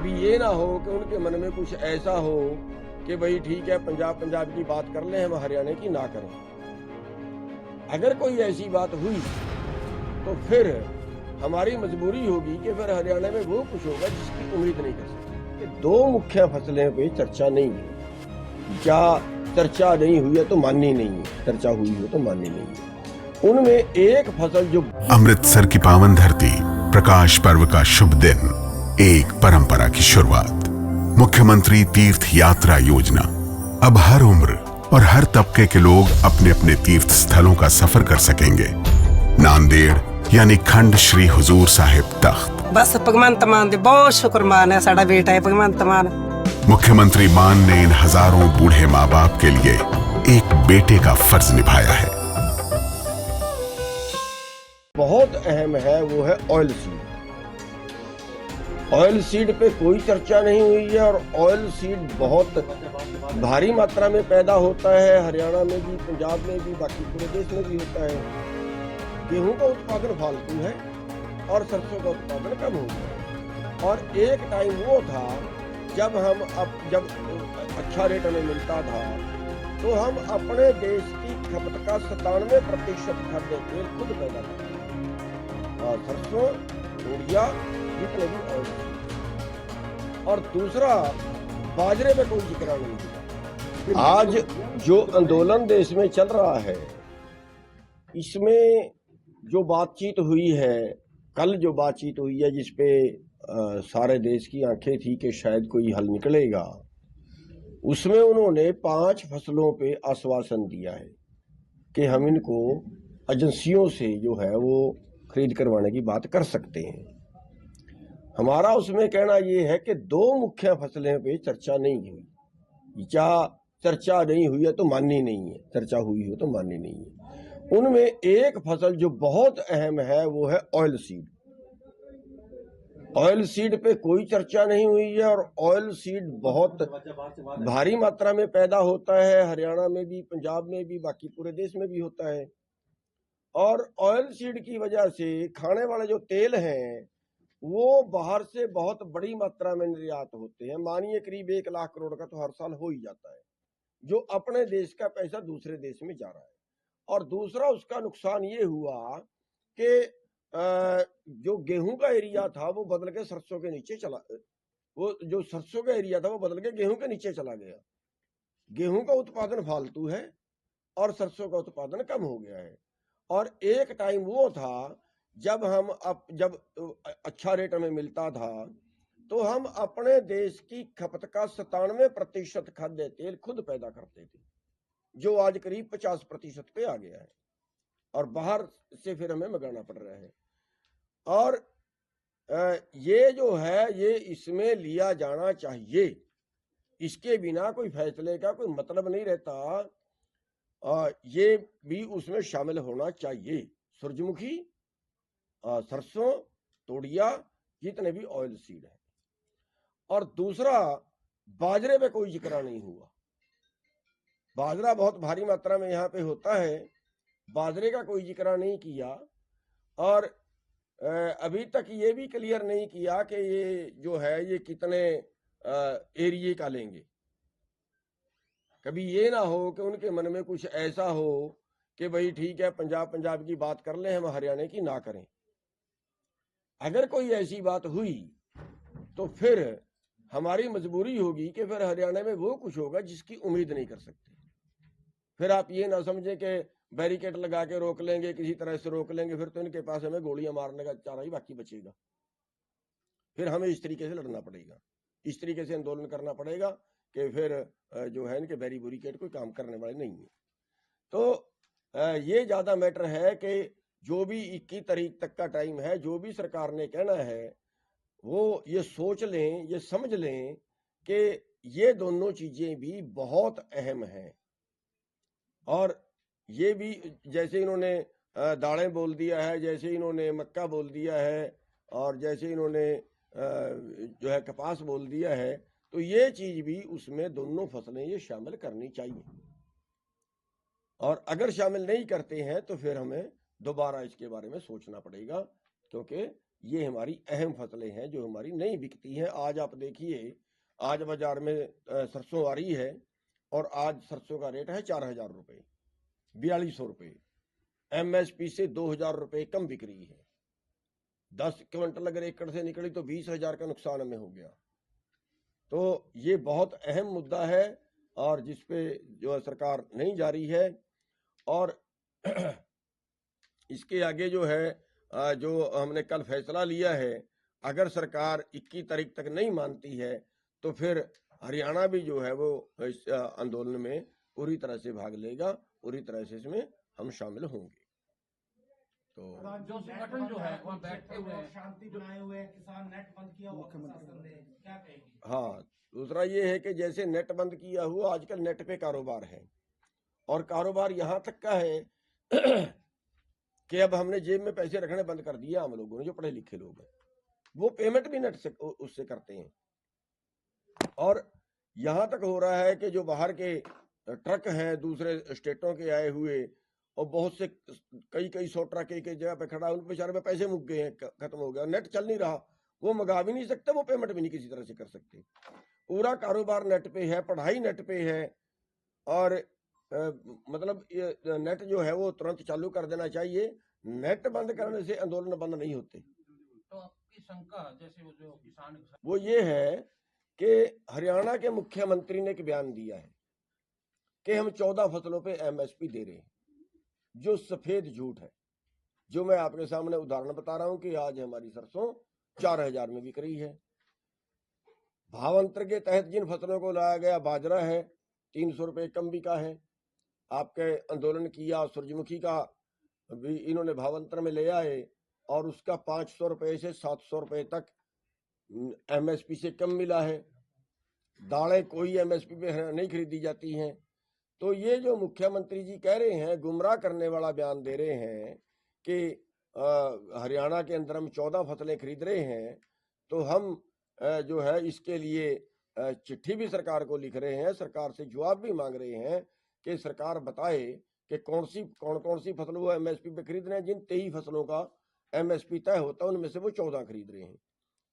कभी ये ना हो कि उनके मन में कुछ ऐसा हो कि भाई ठीक है पंजाब की बात कर लें, हम हरियाणा की ना करें। अगर कोई ऐसी बात हुई तो फिर हमारी मजबूरी होगी कि फिर हरियाणा में वो कुछ होगा जिसकी उम्मीद नहीं कर सकते। दो मुख्य फसलें पे चर्चा नहीं है। क्या चर्चा नहीं हुई है तो माननी नहीं है, चर्चा हुई हो तो माननी नहीं है। उनमें एक फसल जो अमृतसर की पावन धरती, प्रकाश पर्व का शुभ दिन, एक परंपरा की शुरुआत। मुख्यमंत्री तीर्थ यात्रा योजना। अब हर उम्र और हर तबके के लोग अपने अपने तीर्थ स्थलों का सफर कर सकेंगे। नांदेड़ यानी खंड श्री हुजूर साहिब तख्त। बस भगवंत मान दे बहुत शुक्रमान है, साडा बेटा है भगवंत मान। मुख्यमंत्री मान ने इन हजारों बूढ़े माँ बाप के लिए एक बेटे का फर्ज निभाया है। बहुत अहम है, वो है ऑयल सीड। ऑयल सीड पे कोई चर्चा नहीं हुई है और ऑयल सीड बहुत भारी मात्रा में पैदा होता है, हरियाणा में भी, पंजाब में भी, बाकी पूरे देश में भी होता है। गेहूं का उत्पादन फालतू है और सरसों का उत्पादन कम हो गया। और एक टाइम वो था जब अच्छा रेट हमें मिलता था तो हम अपने देश की खपत का 97% खाद्य तेल खुद पैदा करते थे, और सरसों, तूरिया, जितने भी ऑयल। और दूसरा, बाजरे में कोई जिक्र नहीं हुआ। आज जो आंदोलन देश में चल रहा है, इसमें जो बातचीत हुई है, कल जो बातचीत हुई है जिसपे सारे देश की आंखें थी कि शायद कोई हल निकलेगा, उसमें उन्होंने 5 फसलों पे आश्वासन दिया है कि हम इनको एजेंसियों से जो है वो खरीद करवाने की बात कर सकते हैं। हमारा उसमें कहना ये है कि दो मुख्य फसलें पे चर्चा नहीं हुई। क्या चर्चा नहीं हुई है तो माननी नहीं है, चर्चा हुई हो तो माननी नहीं है। उनमें एक फसल जो बहुत अहम है वो है ऑयल सीड। ऑयल सीड पे कोई चर्चा नहीं हुई है और ऑयल सीड बहुत भारी मात्रा में पैदा होता है, हरियाणा में भी, पंजाब में भी, बाकी पूरे देश में भी होता है। और ऑयल सीड की वजह से खाने वाले जो तेल हैं वो बाहर से बहुत बड़ी मात्रा में निर्यात होते हैं। मानिए करीब 1 लाख करोड़ का तो हर साल हो ही जाता है, जो अपने देश का पैसा दूसरे देश में जा रहा है। और दूसरा उसका नुकसान ये हुआ कि जो गेहूं का एरिया था वो बदल के सरसों के नीचे चला, वो जो सरसों का एरिया था वो बदल के गेहूं के नीचे चला गया। गेहूं का उत्पादन फालतू है और सरसों का उत्पादन कम हो गया है। और एक टाइम वो था जब अच्छा रेट हमें मिलता था तो हम अपने देश की खपत का 97% खाद्य तेल खुद पैदा करते थे, जो आज करीब 50% पे आ गया है और बाहर से फिर हमें मंगाना पड़ रहा है। और ये जो है ये इसमें लिया जाना चाहिए, इसके बिना कोई फैसले का कोई मतलब नहीं रहता। ये भी उसमें शामिल होना चाहिए। सूरजमुखी, सरसों, तोड़िया, जितने भी ऑयल सीड है। और दूसरा, बाजरे पे कोई जिक्र नहीं हुआ। बाजरा बहुत भारी मात्रा में यहाँ पे होता है, बाजरे का कोई जिक्र नहीं किया। और अभी तक ये भी क्लियर नहीं किया कि ये जो है ये कितने एरिए का लेंगे। कभी ये ना हो कि उनके मन में कुछ ऐसा हो कि भाई ठीक है पंजाब की बात कर लें, हम हरियाणा की ना करें। अगर कोई ऐसी बात हुई तो फिर हमारी मजबूरी होगी कि फिर हरियाणा में वो कुछ होगा जिसकी उम्मीद नहीं कर सकते। फिर आप ये ना समझे कि बैरिकेड लगा के रोक लेंगे, किसी तरह से रोक लेंगे, फिर तो इनके पास हमें गोलियां मारने का चारा ही बाकी बचेगा। फिर हमें इस तरीके से लड़ना पड़ेगा, इस तरीके से आंदोलन करना पड़ेगा कि फिर जो है इनके बैरिकेड कोई काम करने वाले नहीं है। तो ये ज्यादा मैटर है कि जो भी 21 तारीख तक का टाइम है, जो भी सरकार ने कहना है वो ये सोच लें, ये समझ लें कि ये दोनों चीजें भी बहुत अहम हैं। और ये भी जैसे इन्होंने दालें बोल दिया है, जैसे इन्होंने मक्का बोल दिया है, और जैसे इन्होंने जो है कपास बोल दिया है, तो ये चीज भी उसमें दोनों फसलें ये शामिल करनी चाहिए। और अगर शामिल नहीं करते हैं तो फिर हमें दोबारा इसके बारे में सोचना पड़ेगा, क्योंकि ये हमारी अहम फसलें हैं जो हमारी नहीं बिकती हैं। आज आप देखिए, आज बाजार में सरसों आ रही है और आज सरसों का रेट है 4,000 रुपये, 4,200 रुपये। MSP से 2,000 रुपये कम बिक रही है। 10 क्विंटल अगर एकड़ से निकली तो 20,000 का नुकसान हमें हो गया। तो ये बहुत अहम मुद्दा है और जिसपे जो है सरकार नहीं जा रही है। और इसके आगे जो है जो हमने कल फैसला लिया है, अगर सरकार 21 तारीख तक नहीं मानती है तो फिर हरियाणा भी जो है वो इस आंदोलन में पूरी तरह से भाग लेगा, पूरी तरह से इसमें हम शामिल होंगे। तो जो संगठन जो है वहाँ बैठे हुए हैं, शांति बनाए हुए हैं, किसान नेट बंद किया हुआ प्रशासन ने, क्या कहेंगे? हाँ, दूसरा ये है कि जैसे नेट बंद किया हुआ, आजकल नेट पे कारोबार है और कारोबार यहाँ तक का है कि अब हमने जेब में पैसे रखने बंद कर दिए। हम लोगों ने, जो पढ़े लिखे लोग हैं, वो पेमेंट भी नेट से उससे करते हैं। और यहाँ तक हो रहा है कि जो बाहर के ट्रक हैं दूसरे स्टेटों के आए हुए, और बहुत से कई 100 ट्रक एक जगह पे खड़ा है, उन बेचारे में पैसे मुक गए हैं, खत्म हो गया, नेट चल नहीं रहा, वो मंगा भी नहीं सकते, वो पेमेंट भी नहीं किसी तरह से कर सकते। पूरा कारोबार नेट पे है, पढ़ाई नेट पे है। और मतलब ये नेट जो है वो तुरंत चालू कर देना चाहिए। नेट बंद करने से आंदोलन बंद नहीं होते। तो आपकी शंका जैसे वो जो किसान वो ये है कि हरियाणा के मुख्यमंत्री ने एक बयान दिया है कि हम 14 फसलों पे MSP दे रहे हैं, जो सफेद झूठ है। जो मैं आपके सामने उदाहरण बता रहा हूं कि आज हमारी सरसों 4,000 में बिक रही है। भावांतर के तहत जिन फसलों को लाया गया, बाजरा है 300 रुपये कम बिका है। आपके आंदोलन किया सूरजमुखी का भी इन्होंने भावांतर में ले आए और उसका 500 रुपये से 700 रुपये तक MSP से कम मिला है। दालें कोई MSP पे नहीं खरीदी जाती हैं। तो ये जो मुख्यमंत्री जी कह रहे हैं, गुमराह करने वाला बयान दे रहे हैं कि हरियाणा के अंदर हम 14 फसलें खरीद रहे हैं, तो हम जो है इसके लिए चिट्ठी भी सरकार को लिख रहे हैं, सरकार से जवाब भी मांग रहे हैं कि सरकार बताए कि कौन कौन सी फसल वो MSP पे खरीद रहे हैं। जिन 23 फसलों का MSP तय होता है उनमें से वो 14 खरीद रहे हैं,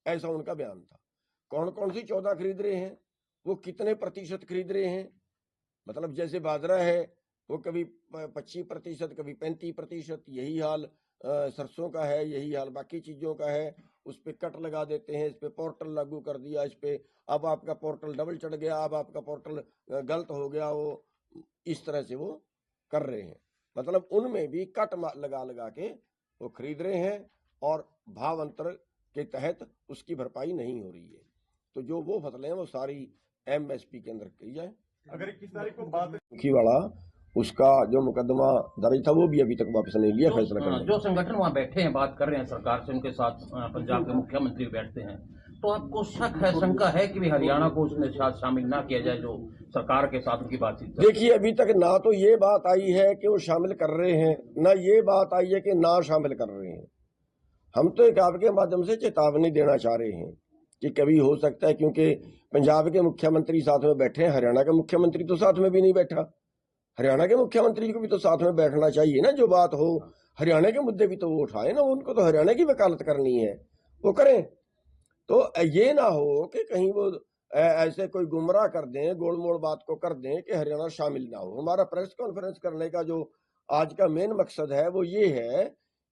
ऐसा उनका बयान था। कौन सी 14 खरीद रहे हैं, वो कितने प्रतिशत खरीद रहे हैं, मतलब जैसे बाजरा है वो कभी 25%, कभी 35%, यही हाल सरसों का है, यही हाल बाकी चीजों का है। उस पे कट लगा देते हैं, इस पे पोर्टल लागू कर दिया, इस पे अब आपका पोर्टल डबल चढ़ गया, अब आपका पोर्टल गलत हो गया, वो इस तरह से वो कर रहे हैं। मतलब उनमें भी कट लगा के वो खरीद रहे हैं और भाव अंतर के तहत उसकी भरपाई नहीं हो रही है। तो जो वो फसलें हैं वो सारी MSP के अंदर की जाए। अगर 21 तारीख को बात मुखी वाला उसका जो मुकदमा दर्ज था वो भी अभी तक वापस नहीं लिया फैसला करने। जो संगठन वहाँ बैठे हैं, बात कर रहे हैं सरकार से, उनके साथ पंजाब के मुख्यमंत्री बैठते हैं, तो आपको शक है, शंका है कि हरियाणा को उसमें शामिल ना किया जाए जो सरकार के साथ उनकी बातचीत? देखिए, अभी तक ना तो ये बात आई है कि वो शामिल कर रहे हैं, ना ये बात आई है कि ना शामिल कर रहे हैं। हम तो एक आपके माध्यम से चेतावनी देना चाह रहे हैं कि कभी हो सकता है, क्योंकि पंजाब के मुख्यमंत्री साथ में बैठे हैं, हरियाणा का मुख्यमंत्री तो साथ में भी नहीं बैठा। हरियाणा के मुख्यमंत्री को भी तो साथ में बैठना चाहिए ना, जो बात हो हरियाणा के मुद्दे भी तो वो उठाए ना, उनको तो हरियाणा की वकालत करनी है, वो करें। तो ये ना हो कि कहीं वो ऐसे कोई गुमराह कर दें, गोलमोल बात को कर दें कि हरियाणा शामिल ना हो। हमारा प्रेस कॉन्फ्रेंस करने का जो आज का मेन मकसद है वो ये है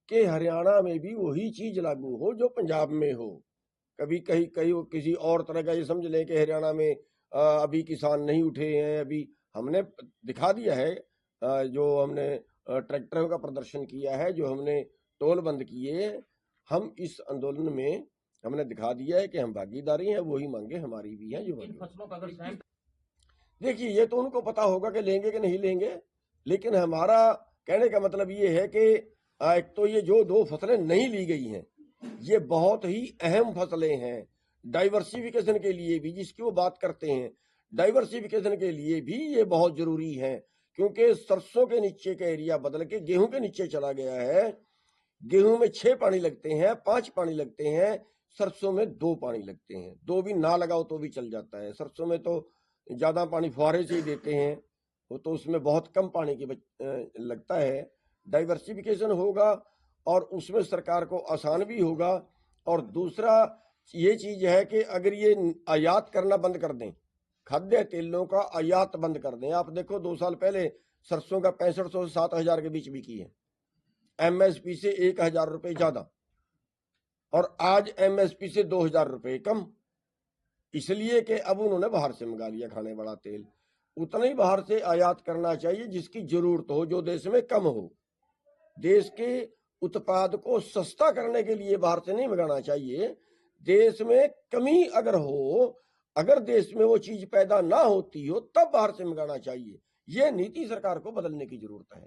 कि हरियाणा में भी वही चीज लागू हो जो पंजाब में हो। कभी कहीं किसी और तरह का ये समझ लें कि हरियाणा में अभी किसान नहीं उठे हैं। अभी हमने दिखा दिया है, जो हमने ट्रैक्टरों का प्रदर्शन किया है, जो हमने टोल बंद किए, हम इस आंदोलन में हमने दिखा दिया है कि हम भागीदारी हैं, वही मांगे हमारी भी हैं। जो फसलों का अगर देखिए, ये तो उनको पता होगा कि लेंगे कि नहीं लेंगे, लेकिन हमारा कहने का मतलब ये है कि एक तो ये जो 2 फसलें नहीं ली गई हैं, ये बहुत ही अहम फसलें हैं डाइवर्सिफिकेशन के लिए भी, जिसकी वो बात करते हैं। डाइवर्सिफिकेशन के लिए भी ये बहुत जरूरी है, क्योंकि सरसों के नीचे का एरिया बदल के गेहूं के नीचे चला गया है। गेहूं में 6 पानी लगते हैं, 5 पानी लगते हैं, सरसों में 2 पानी लगते हैं। 2 भी ना लगाओ तो भी चल जाता है। सरसों में तो ज्यादा पानी फुहारे से ही देते हैं, वो तो उसमें बहुत कम पानी की लगता है। डाइवर्सिफिकेशन होगा और उसमें सरकार को आसान भी होगा और दूसरा ये चीज है कि अगर ये आयात करना बंद कर दें, खाद्य तेलों का आयात बंद कर दें। आप देखो 2 साल पहले सरसों का 6500 से 7000 के बीच बिकी है, एमएसपी से 1000 रुपए ज्यादा, और आज एमएसपी से 2000 रुपए कम, इसलिए कि अब उन्होंने बाहर से मंगा लिया खाने वाला तेल। उतना ही बाहर से आयात करना चाहिए जिसकी जरूरत हो, जो देश में कम हो। देश के उत्पाद को सस्ता करने के लिए बाहर से नहीं मंगाना चाहिए। देश में कमी अगर हो, अगर देश में वो चीज पैदा ना होती हो, तब बाहर से मंगाना चाहिए। ये नीति सरकार को बदलने की जरूरत है।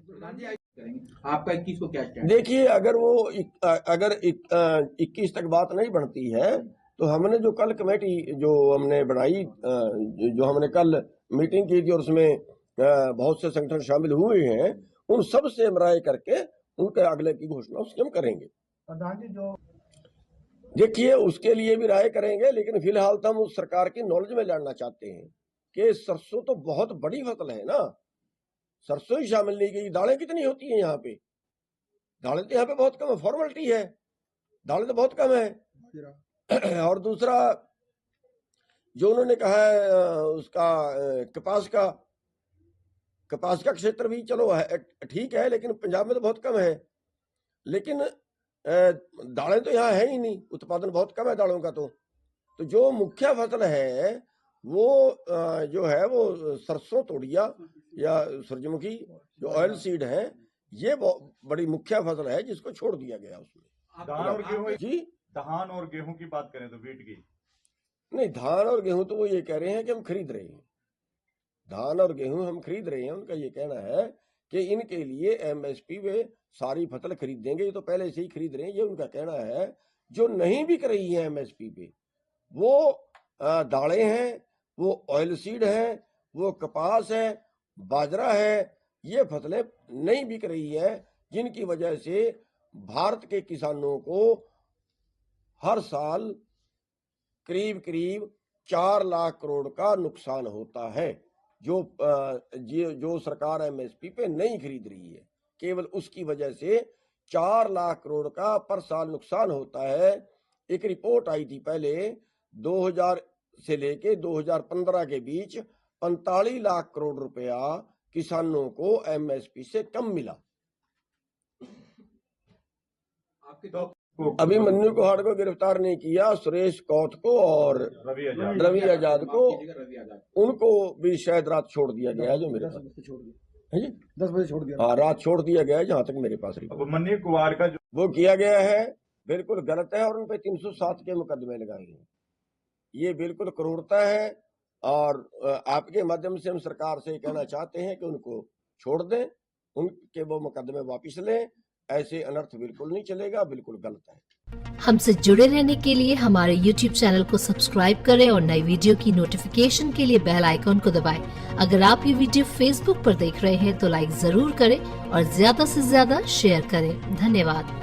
आपका 21 को क्या स्टैंड? देखिए, अगर 21 तक बात नहीं बनती है तो हमने जो कल कमेटी जो हमने बनाई, जो हमने कल मीटिंग की थी और उसमें बहुत से संगठन शामिल हुए हैं, उन सब से हम राय करके उनके अगले की घोषणा उसके हम करेंगे। प्रधान जी, जो देखिए, उसके लिए भी राय करेंगे, लेकिन फिलहाल तो हम उस सरकार की नॉलेज में जानना चाहते हैं कि सरसों तो बहुत बड़ी फसल है ना, सरसों ही शामिल नहीं की। दालें कितनी होती हैं यहाँ पे? दालें तो यहाँ पे बहुत कम है, फॉर्मेलिटी है, दालें तो बहुत कम है। और दूसरा जो उन्होंने कहा है उसका कपास का क्षेत्र भी चलो है, ठीक है, लेकिन पंजाब में तो बहुत कम है। लेकिन दालें तो यहाँ है ही नहीं, उत्पादन बहुत कम है दालों का। तो जो मुख्य फसल है वो जो है वो सरसों, तोड़िया या सूरजमुखी जो ऑयल सीड है, ये बड़ी मुख्य फसल है जिसको छोड़ दिया गया उसमें। धान और गेहूं, जी, धान और गेहूं की बात करें तो वीट की नहीं, धान और गेहूं तो वो ये कह रहे हैं कि हम खरीद रहे हैं, धान और गेहूं हम खरीद रहे हैं। उनका ये कहना है कि इनके लिए एमएसपी वे सारी फसल खरीद देंगे, ये तो पहले से ही खरीद रहे हैं, ये उनका कहना है। जो नहीं बिक रही है एमएसपी पे वो दालें हैं, वो ऑयल सीड है, वो कपास है, बाजरा है, ये फसलें नहीं बिक रही है, जिनकी वजह से भारत के किसानों को हर साल करीब करीब 4 लाख करोड़ का नुकसान होता है। जो सरकार एमएसपी पे नहीं खरीद रही है, केवल उसकी वजह से 4 लाख करोड़ का पर साल नुकसान होता है। एक रिपोर्ट आई थी पहले 2000 से लेके 2015 के बीच 45 लाख करोड़ रुपया किसानों को एमएसपी से कम मिला। अभिमन्यु कोहाड़ को गिरफ्तार नहीं किया, सुरेश कौथ को और रवि आजाद को, उनको भी शायद रात छोड़ दिया गया, जो मेरे पास 10 बजे छोड़ दिया। हाँ, रात छोड़ दिया गया है, जहां तक मेरे पास अभिमन्यु कुमार का वो किया गया है, बिल्कुल गलत है और उन पे 307 के मुकदमे लगाए हैं। ये बिल्कुल क्रूरता है और आपके माध्यम से हम सरकार से कहना चाहते हैं कि उनको छोड़ दें, उनके वो मुकदमे वापिस लें। ऐसे अनर्थ बिल्कुल नहीं चलेगा, बिल्कुल गलत है। हमसे जुड़े रहने के लिए हमारे YouTube चैनल को सब्सक्राइब करें और नई वीडियो की नोटिफिकेशन के लिए बेल आइकॉन को दबाएं। अगर आप ये वीडियो Facebook पर देख रहे हैं तो लाइक जरूर करें और ज्यादा से ज्यादा शेयर करें। धन्यवाद।